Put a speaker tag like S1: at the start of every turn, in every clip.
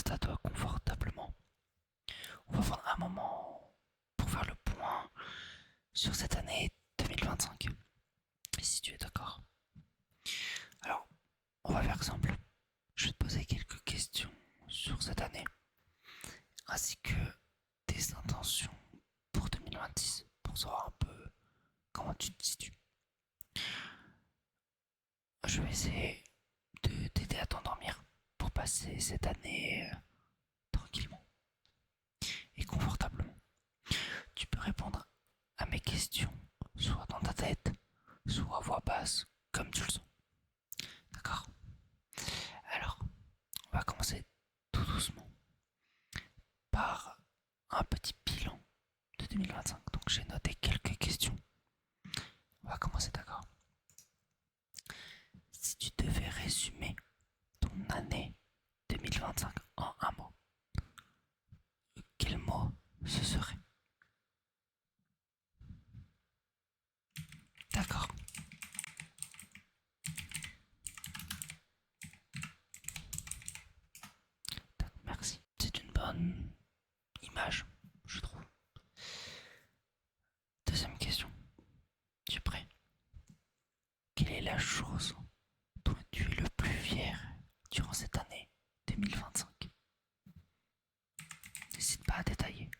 S1: installe-toi confortablement. On va prendre un moment pour faire le point sur cette année 2025. Et si tu es d'accord. Alors, on va faire simple. Je vais te poser quelques questions sur cette année, ainsi que tes intentions pour 2026, pour savoir un peu comment tu te situes. Je vais essayer de t'aider à t'endormir pour passer cette année tranquillement et confortablement. Tu peux répondre à mes questions, soit dans ta tête, soit à voix basse, comme tu le sens. D'accord? Alors, on va commencer tout doucement par un petit bilan de 2025. Donc j'ai noté quelques questions. On va commencer, d'accord? Si tu devais résumer ton année 2025 en un mot, quel mot ce serait? D'accord, merci. C'est une bonne image, je trouve. Deuxième question. Tu es prêt? Quelle est la chose dont tu es le plus fier durant cette année 2025? N'hésite pas à détailler.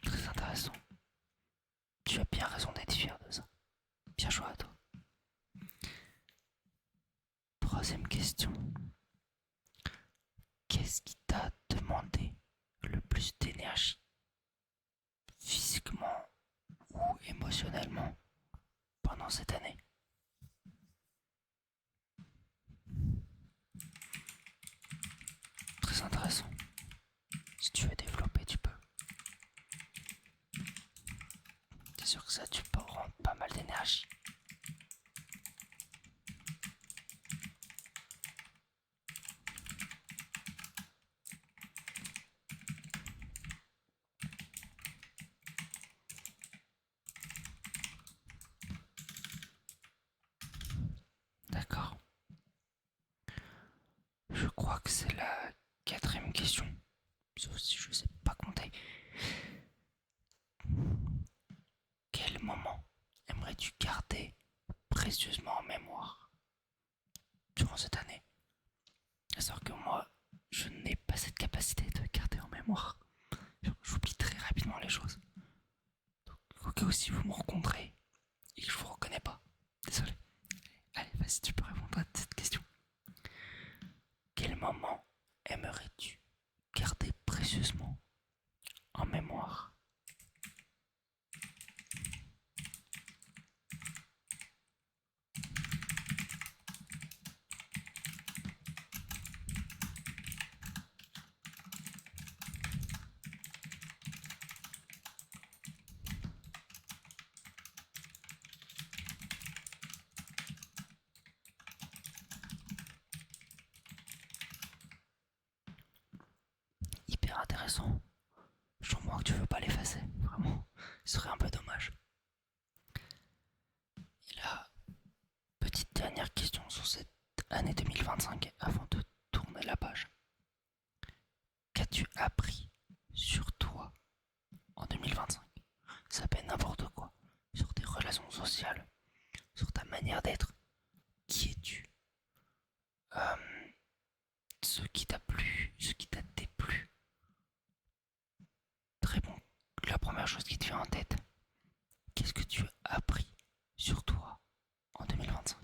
S1: Très intéressant. Tu as bien raison d'être fier de ça. Bien joué à toi. Troisième question. Qu'est-ce qui t'a demandé le plus d'énergie, physiquement ou émotionnellement, pendant cette année? Très intéressant. Si tu veux développer, tu peux. C'est sûr que ça, tu peux rendre pas mal d'énergie. D'accord. Je crois que c'est la quatrième question. Sauf si je sais pas compter. Quel moment aimerais-tu garder précieusement en mémoire durant cette année? Alors que moi, je n'ai pas cette capacité de garder en mémoire. J'oublie très rapidement les choses. Donc, au cas où si vous me rencontrez et que je vous reconnais pas, désolé. Allez, vas-y, tu peux répondre à cette question. Quel moment aimerais-tu garder précieusement en mémoire? Hyper intéressant. Je comprends que tu veux pas l'effacer, vraiment. Ce serait un peu dommage. Et là, petite dernière question sur cette année 2025 avant de tourner la page. Qu'as-tu appris sur toi en 2025? Ça peut être n'importe quoi. Sur tes relations sociales, sur ta manière d'être. Qui es-tu? Ce qui t'a plu, ce qui t'a déplu. Très bon. La première chose qui te vient en tête. Qu'est-ce que tu as appris sur toi en 2025?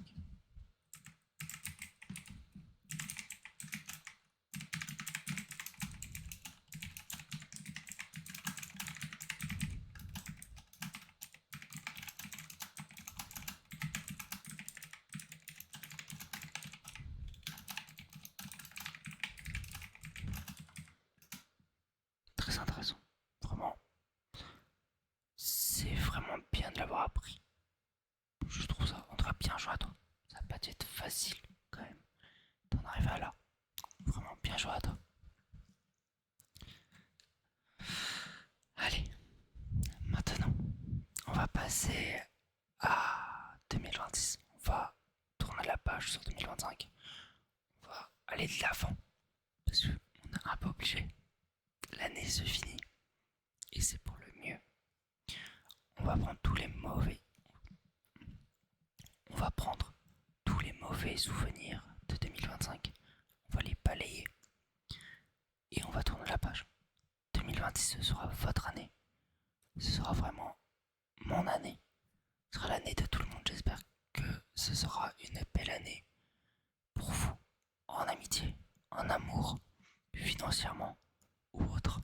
S1: Très intéressant. Vraiment, c'est vraiment bien de l'avoir appris. Je trouve ça, on devrait bien jouer à toi. Ça va pas être facile quand même. joué à toi. Allez, maintenant, on va passer à 2026. On va tourner la page sur 2025. On va aller de l'avant. Parce qu'on est un peu obligé. L'année se finit. Et c'est pour le mieux. On va prendre tous les mauvais. On va prendre tous les mauvais souvenirs de 2025. On va les balayer. Et on va tourner la page. 2026, ce sera votre année. Ce sera vraiment mon année. Ce sera l'année de tout le monde. J'espère que ce sera une belle année pour vous, en amitié, en amour, financièrement ou autre,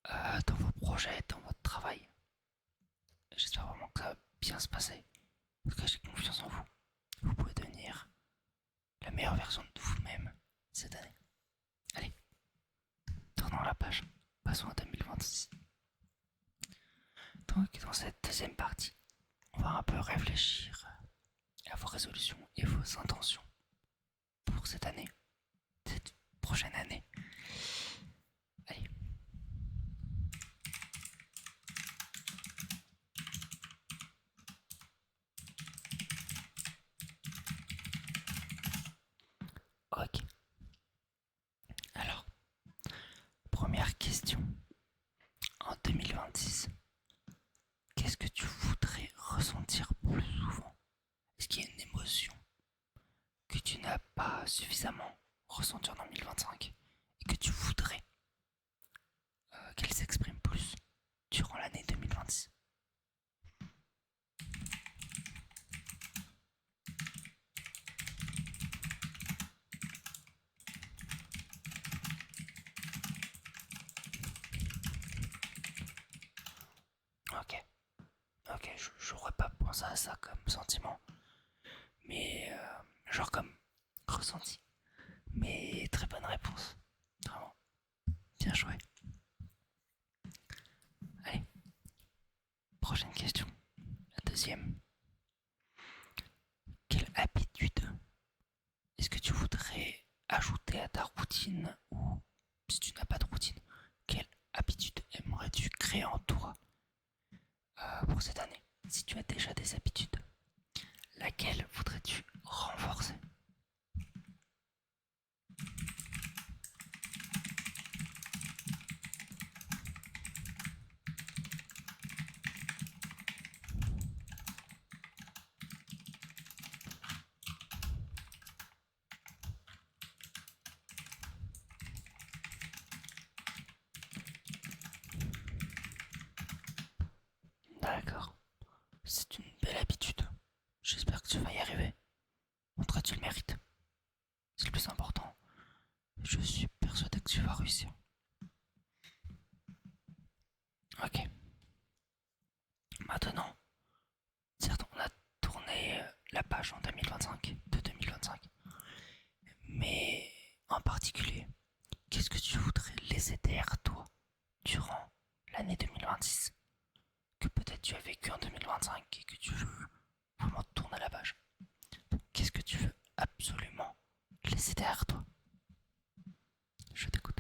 S1: dans vos projets, dans votre travail. J'espère vraiment que ça va bien se passer. Parce que j'ai confiance en vous. Vous pouvez devenir la meilleure version de vous-même cette année. Allez, tournons la page. Passons à 2026. Donc, dans cette deuxième partie, on va un peu réfléchir à vos résolutions et vos intentions pour cette année, cette prochaine année. Allez. Ok. Alors, première question. En 2026, qu'est-ce que tu voudrais ressentir plus souvent? Est-ce qu'il y a une émotion que tu n'as pas suffisamment ressentie en 2025 et que tu voudrais qu'elle s'exprime plus durant l'année 2026? Ok, ok, j'aurais pas pensé à ça comme sentiment, mais genre comme ressenti. Mais très bonne réponse, vraiment, bien joué. Allez, prochaine question, la deuxième. Quelle habitude est-ce que tu voudrais ajouter à ta routine, ou si tu n'as pas de routine, quelle habitude aimerais-tu créer en toi pour cette année? Si tu as déjà des habitudes, laquelle voudrais-tu renforcer? D'accord, c'est une belle habitude. J'espère que tu vas y arriver. En tout cas, tu le mérites. C'est le plus important. Je suis persuadé que tu vas réussir. Ok. Maintenant, certes, on a tourné la page en 2025, de 2025. Mais en particulier, qu'est-ce que tu voudrais laisser derrière toi durant l'année 2026 que peut-être tu as vécu en 2025 et que tu veux vraiment tourner la page? Qu'est-ce que tu veux absolument laisser derrière toi? Je t'écoute.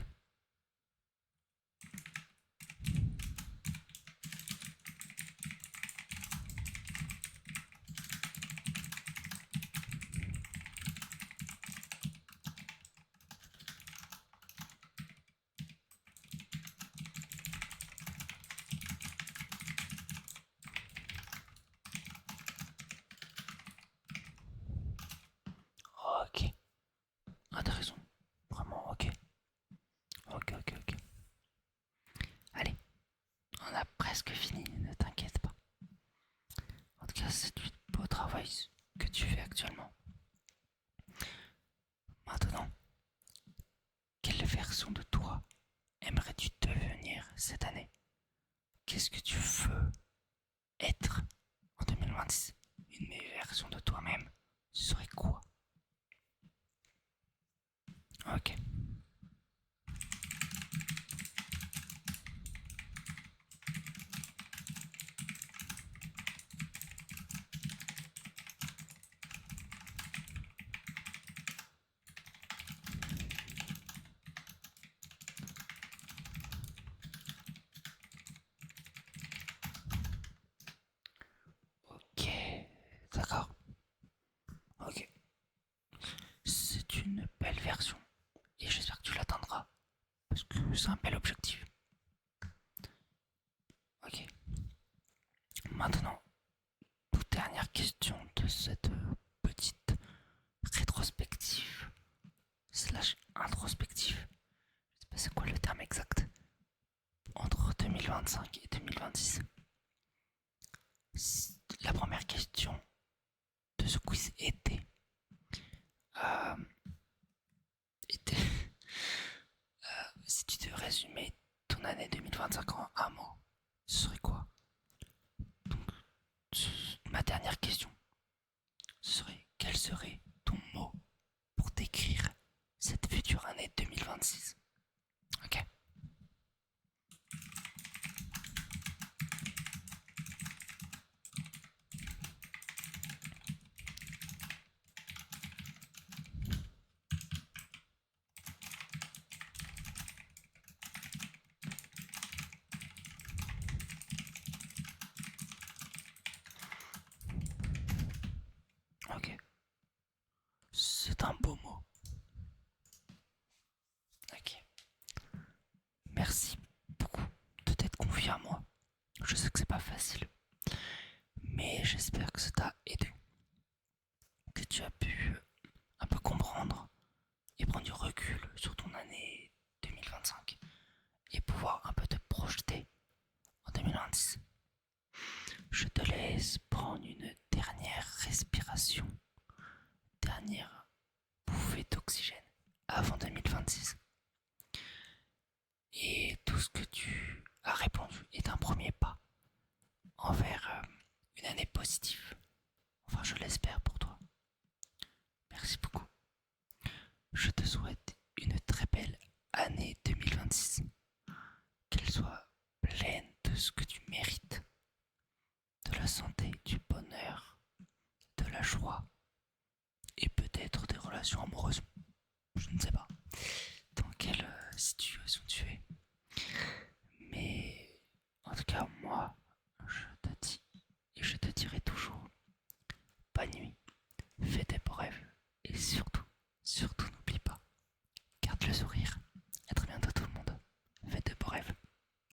S1: Ok, intéressant. Vraiment, ok. Ok, ok, ok. Allez, on a presque fini, ne t'inquiète pas. En tout cas, c'est du beau travail que tu fais actuellement. Maintenant, quelle version de toi aimerais-tu devenir cette année? Qu'est-ce que tu veux être en 2026? Une meilleure version de toi-même, ce serait quoi? Ok. c'est un bel objectif. Ok. Maintenant, toute dernière question de cette petite rétrospective slash introspective. Je sais pas c'est quoi le terme exact. Entre 2025 et 2026. La première question de ce quiz euh, était si tu devais résumer ton année 2025 en un mot, ce serait quoi? Donc, ma dernière question, ce serait quel serait ton mot pour décrire cette future année 2026? Ok. Ok. C'est un beau mot. Ok. Merci beaucoup de t'être confié à moi. Je sais que c'est pas facile, mais j'espère que ça t'a aidé, que tu as pu un peu comprendre et prendre du recul sur ton année 2025 et pouvoir un peu te projeter en 2026. Je te laisse prendre une dernière respiration, dernière bouffée d'oxygène avant 2026. Et tout ce que tu as répondu est un premier pas envers une année positive. Enfin, je l'espère pour toi. Merci beaucoup. Je te souhaite une très belle année 2026. Qu'elle soit pleine de ce que tu mérites. De la santé, du bonheur, de la joie et peut-être des relations amoureuses. Je ne sais pas dans quelle situation